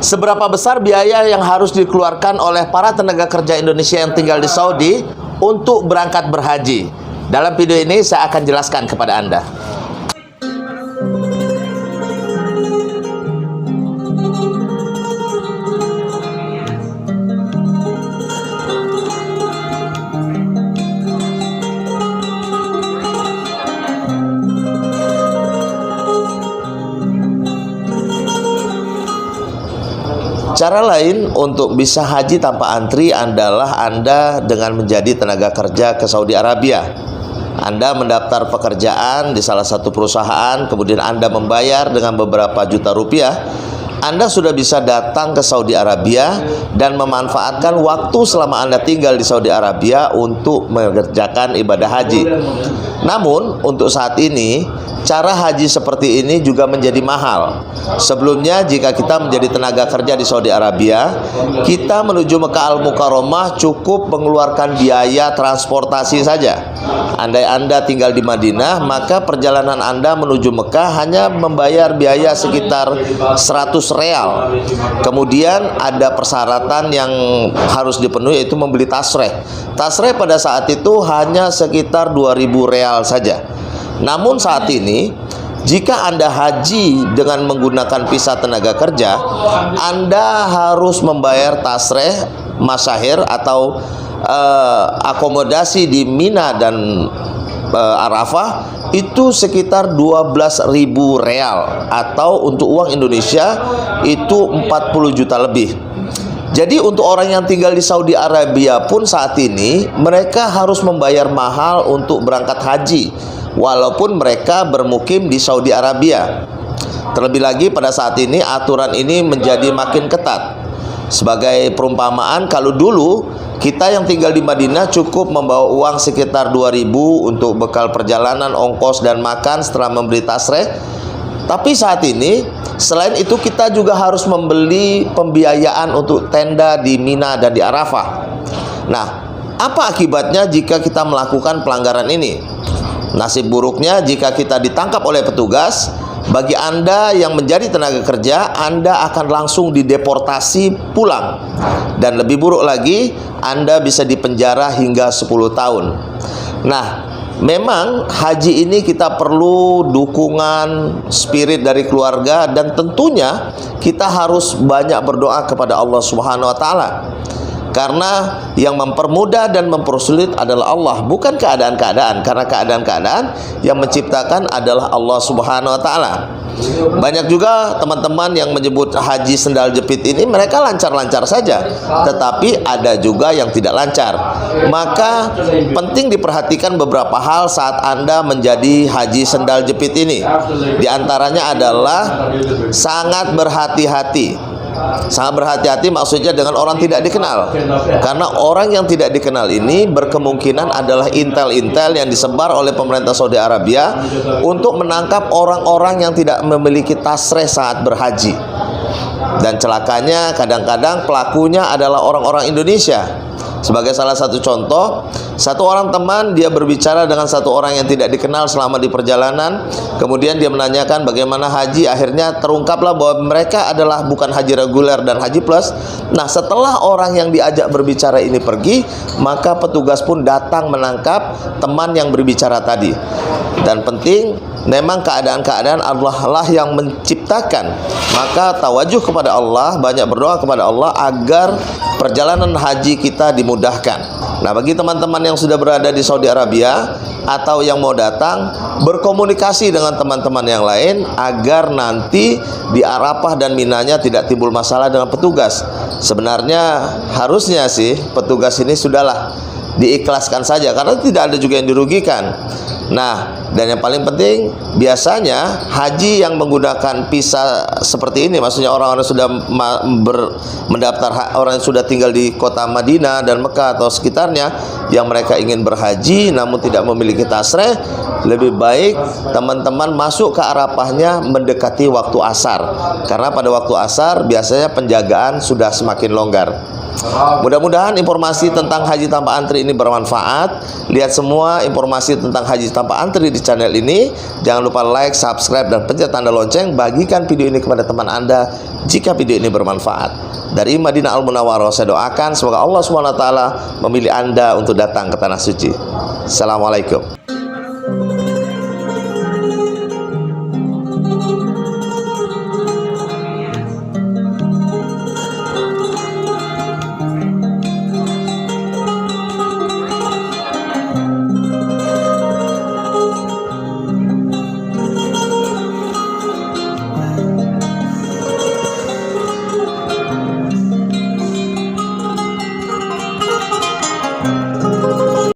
Seberapa besar biaya yang harus dikeluarkan oleh para tenaga kerja Indonesia yang tinggal di Saudi untuk berangkat berhaji? Dalam video ini saya akan jelaskan kepada Anda. Cara lain untuk bisa haji tanpa antri adalah Anda dengan menjadi tenaga kerja ke Saudi Arabia. Anda mendaftar pekerjaan di salah satu perusahaan, kemudian Anda membayar dengan beberapa juta rupiah. Anda sudah bisa datang ke Saudi Arabia dan memanfaatkan waktu selama Anda tinggal di Saudi Arabia untuk mengerjakan ibadah haji. Namun, untuk saat ini, cara haji seperti ini juga menjadi mahal. Sebelumnya, jika kita menjadi tenaga kerja di Saudi Arabia, kita menuju Mekah Al-Mukarramah cukup mengeluarkan biaya transportasi saja. Andai Anda tinggal di Madinah, maka perjalanan Anda menuju Mekah hanya membayar biaya sekitar 100 real. Kemudian ada persyaratan yang harus dipenuhi, yaitu membeli tasreh. Tasreh pada saat itu hanya sekitar 2.000 real saja. Namun saat ini, jika Anda haji dengan menggunakan visa tenaga kerja, Anda harus membayar tasreh, masyahir atau akomodasi di Mina dan Arafah itu sekitar 12.000 real, atau untuk uang Indonesia itu 40 juta lebih. Jadi untuk orang yang tinggal di Saudi Arabia pun saat ini mereka harus membayar mahal untuk berangkat haji, walaupun mereka bermukim di Saudi Arabia. Terlebih lagi pada saat ini aturan ini menjadi makin ketat. Sebagai perumpamaan, kalau dulu kita yang tinggal di Madinah cukup membawa uang sekitar 2.000 untuk bekal perjalanan, ongkos dan makan setelah membeli tasreh. Tapi saat ini, selain itu kita juga harus membeli pembiayaan untuk tenda di Mina dan di Arafah. Nah, apa akibatnya jika kita melakukan pelanggaran ini? Nasib buruknya jika kita ditangkap oleh petugas, bagi Anda yang menjadi tenaga kerja, Anda akan langsung dideportasi pulang. Dan lebih buruk lagi, Anda bisa dipenjara hingga 10 tahun. Nah, memang haji ini kita perlu dukungan spirit dari keluarga, dan tentunya kita harus banyak berdoa kepada Allah Subhanahu wa taala. Karena yang mempermudah dan mempersulit adalah Allah, bukan keadaan-keadaan. Karena keadaan-keadaan yang menciptakan adalah Allah Subhanahu wa taala. Banyak juga teman-teman yang menyebut haji sendal jepit ini mereka lancar-lancar saja, tetapi ada juga yang tidak lancar. Maka penting diperhatikan beberapa hal saat Anda menjadi haji sendal jepit ini. Di antaranya adalah sangat berhati-hati. Sangat berhati-hati maksudnya dengan orang tidak dikenal. Karena orang yang tidak dikenal ini berkemungkinan adalah intel-intel yang disebar oleh pemerintah Saudi Arabia untuk menangkap orang-orang yang tidak memiliki tasreh saat berhaji. Dan celakanya kadang-kadang pelakunya adalah orang-orang Indonesia. Sebagai salah satu contoh, satu orang teman dia berbicara dengan satu orang yang tidak dikenal selama di perjalanan. Kemudian dia menanyakan bagaimana haji. Akhirnya terungkaplah bahwa mereka adalah bukan haji reguler dan haji plus. Nah, setelah orang yang diajak berbicara ini pergi, maka petugas pun datang menangkap teman yang berbicara tadi. Dan penting, memang keadaan-keadaan Allah lah yang menciptakan. Maka tawajuh kepada Allah, banyak berdoa kepada Allah agar perjalanan haji kita dimudahkan. Nah, bagi teman-teman yang sudah berada di Saudi Arabia atau yang mau datang, berkomunikasi dengan teman-teman yang lain agar nanti di Arafah dan Minanya tidak timbul masalah dengan petugas. Sebenarnya harusnya sih petugas ini sudahlah diikhlaskan saja, karena tidak ada juga yang dirugikan. Nah, dan yang paling penting, biasanya haji yang menggunakan visa seperti ini, maksudnya orang-orang sudah mendaftar, orang yang sudah tinggal di kota Madinah dan Mekah atau sekitarnya, yang mereka ingin berhaji namun tidak memiliki tasreh, lebih baik teman-teman masuk ke Arafahnya mendekati waktu asar, karena pada waktu asar biasanya penjagaan sudah semakin longgar. Mudah-mudahan informasi tentang haji tanpa antri ini bermanfaat. Lihat semua informasi tentang haji tanpa antri di channel ini. Jangan lupa like, subscribe, dan pencet tanda lonceng. Bagikan video ini kepada teman Anda jika video ini bermanfaat. Dari Madinah Al-Munawwarah, saya doakan semoga Allah SWT memilih Anda untuk datang ke Tanah Suci. Assalamualaikum.